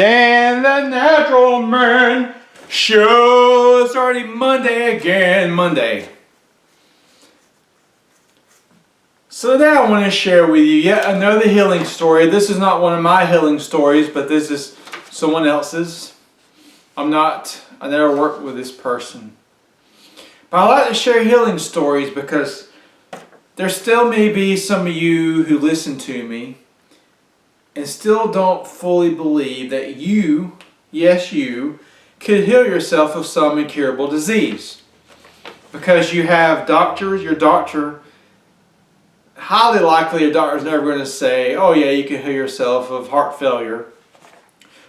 Dan the Natural Man Show. It's already Monday again. Monday. So now I want to share with you yet another healing story. This is not one of my healing stories, but this is someone else's. I never worked with this person. But I like to share healing stories because there still may be some of you who listen to me and still don't fully believe that you, yes you, could heal yourself of some incurable disease. Because you have doctors, your doctor, highly likely your doctor's never going to say, oh yeah, you can heal yourself of heart failure,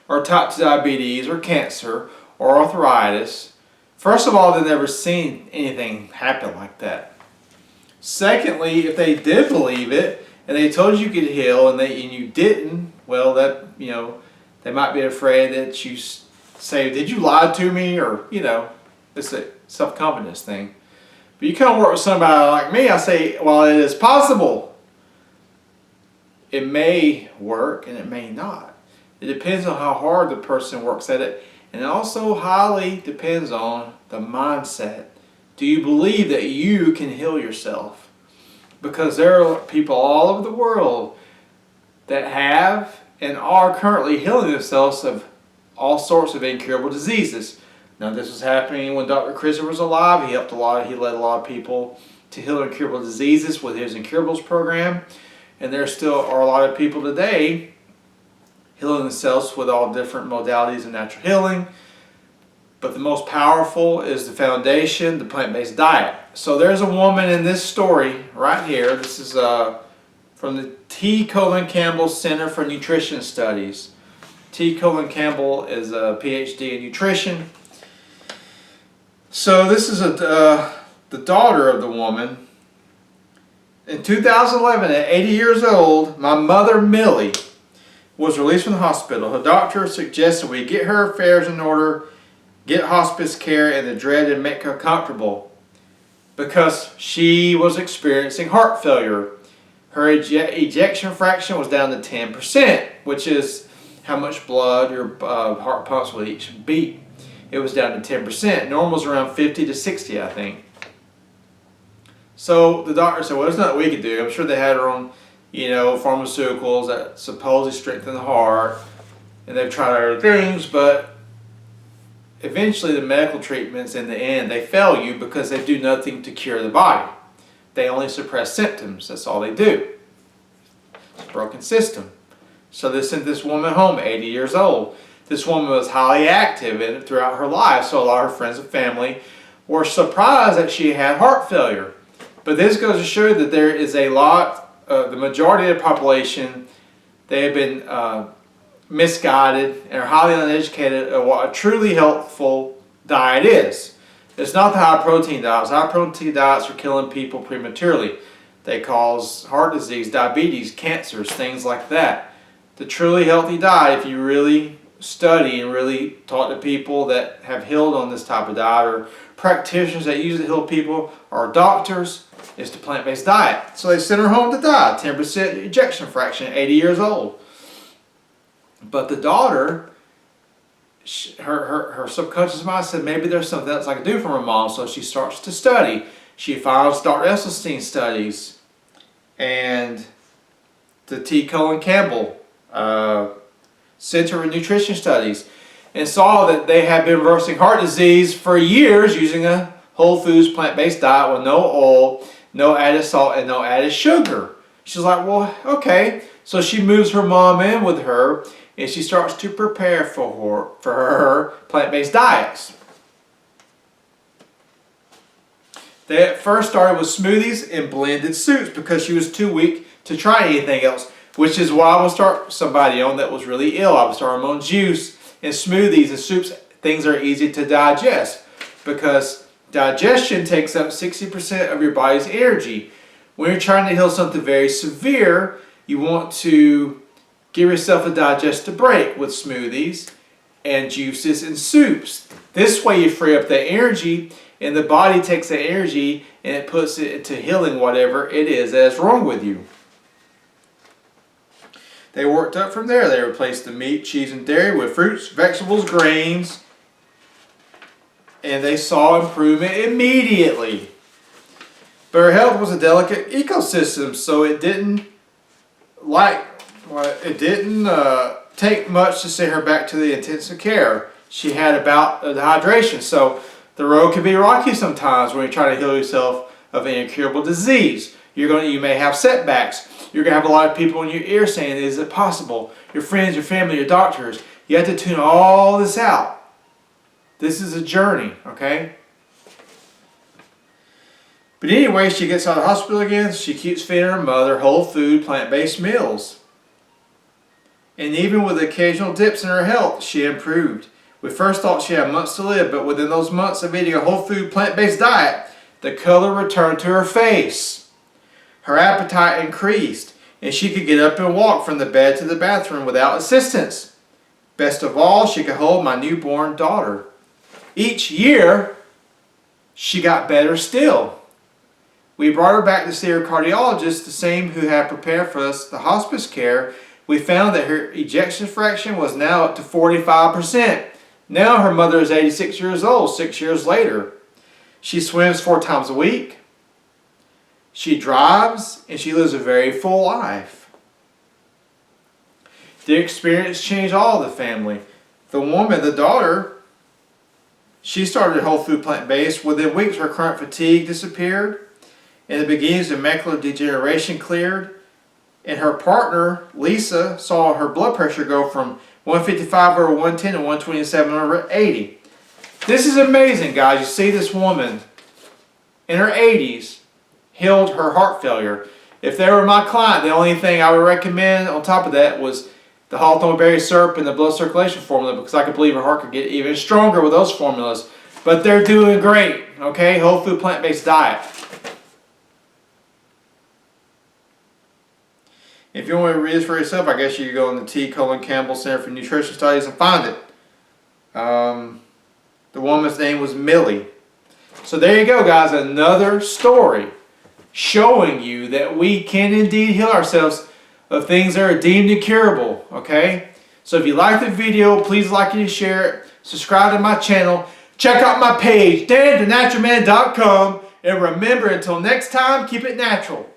or type 2 diabetes, or cancer, or arthritis. First of all, they've never seen anything happen like that. Secondly, if they did believe it, and they told you could heal, and you didn't, well, they might be afraid that you say, did you lie to me? Or, it's a self-confidence thing. But you come work with somebody like me, I say, well, it is possible. It may work, and it may not. It depends on how hard the person works at it, and it also highly depends on the mindset. Do you believe that you can heal yourself? Because there are people all over the world that have and are currently healing themselves of all sorts of incurable diseases. Now, this was happening when Dr. Christopher was alive. He led a lot of people to heal incurable diseases with his Incurables program. And there still are a lot of people today healing themselves with all different modalities of natural healing. But the most powerful is the foundation, the plant-based diet. So there's a woman in this story right here. This is from the T. Colin Campbell Center for Nutrition Studies. T. Colin Campbell is a PhD in nutrition. So this is the daughter of the woman. In 2011, at 80 years old, my mother, Millie, was released from the hospital. Her doctor suggested we get her affairs in order, get hospice care, and the dread and make her comfortable because she was experiencing heart failure. Her ejection fraction was down to 10%, which is how much blood your heart pumps with each beat. It was down to 10%. Normal is around 50 to 60, I think. So the doctor said, well, there's nothing we could do. I'm sure they had her on, pharmaceuticals that supposedly strengthen the heart, and they've tried other things, but eventually the medical treatments in the end, they fail you because they do nothing to cure the body. They only suppress symptoms. That's all they do. It's a broken system. So they sent this woman home, 80 years old. This woman was highly active throughout her life, so a lot of her friends and family were surprised that she had heart failure. But this goes to show that there is a lot, the majority of the population, they have been misguided and are highly uneducated of what a truly healthful diet is. It's not the high protein diets. High protein diets are killing people prematurely. They cause heart disease, diabetes, cancers, things like that. The truly healthy diet, if you really study and really talk to people that have healed on this type of diet, or practitioners that use it to heal people, or doctors, is the plant-based diet. So they sent her home to die, 10% ejection fraction, 80 years old. But the daughter, her subconscious mind said, maybe there's something else I can do for my mom. So she starts to study. She finds Dr. Esselstyn studies and the T. Colin Campbell Center for Nutrition Studies, and saw that they had been reversing heart disease for years using a whole foods plant-based diet with no oil, no added salt, and no added sugar. She's like, well, okay. So she moves her mom in with her, and she starts to prepare for her plant-based diets. They at first started with smoothies and blended soups because she was too weak to try anything else, which is why I would start somebody on that was really ill. I would start them on juice and smoothies and soups, things that are easy to digest, because digestion takes up 60% of your body's energy. When you're trying to heal something very severe, you want to give yourself a digestive break with smoothies and juices and soups. This way you free up the energy, and the body takes the energy and it puts it into healing whatever it is that's wrong with you. They worked up from there. They replaced the meat, cheese, and dairy with fruits, vegetables, grains, and they saw improvement immediately. But her health was a delicate ecosystem, so it didn't take much to send her back to the intensive care. She had a bout of dehydration, so the road can be rocky sometimes when you're trying to heal yourself of an incurable disease. You may have setbacks. You're going to have a lot of people in your ear saying, is it possible? Your friends, your family, your doctors. You have to tune all this out. This is a journey, okay? But anyway, she gets out of the hospital again. She keeps feeding her mother whole food, plant-based meals. And even with occasional dips in her health, she improved. We first thought she had months to live, but within those months of eating a whole food, plant-based diet, the color returned to her face. Her appetite increased, and she could get up and walk from the bed to the bathroom without assistance. Best of all, she could hold my newborn daughter. Each year, she got better still. We brought her back to see her cardiologist, the same who had prepared for us the hospice care. We found that her ejection fraction was now up to 45%. Now her mother is 86 years old, 6 years later. She swims 4 times a week. She drives, and she lives a very full life. The experience changed all of the family. The woman, the daughter, she started whole food plant-based. Within weeks, her chronic fatigue disappeared, and the beginnings of macular degeneration cleared. And her partner, Lisa, saw her blood pressure go from 155 over 110 to 127 over 80. This is amazing, guys. You see this woman in her 80s healed her heart failure. If they were my client, the only thing I would recommend on top of that was the hawthorn berry syrup and the blood circulation formula, because I could believe her heart could get even stronger with those formulas. But they're doing great, okay? Whole food plant-based diet. If you want to read this for yourself, I guess you could go on the T. Colin Campbell Center for Nutrition Studies and find it. The woman's name was Millie. So there you go, guys. Another story showing you that we can indeed heal ourselves of things that are deemed incurable, okay? So if you like the video, please like and share it. Subscribe to my channel. Check out my page, danthenaturalman.com. And remember, until next time, keep it natural.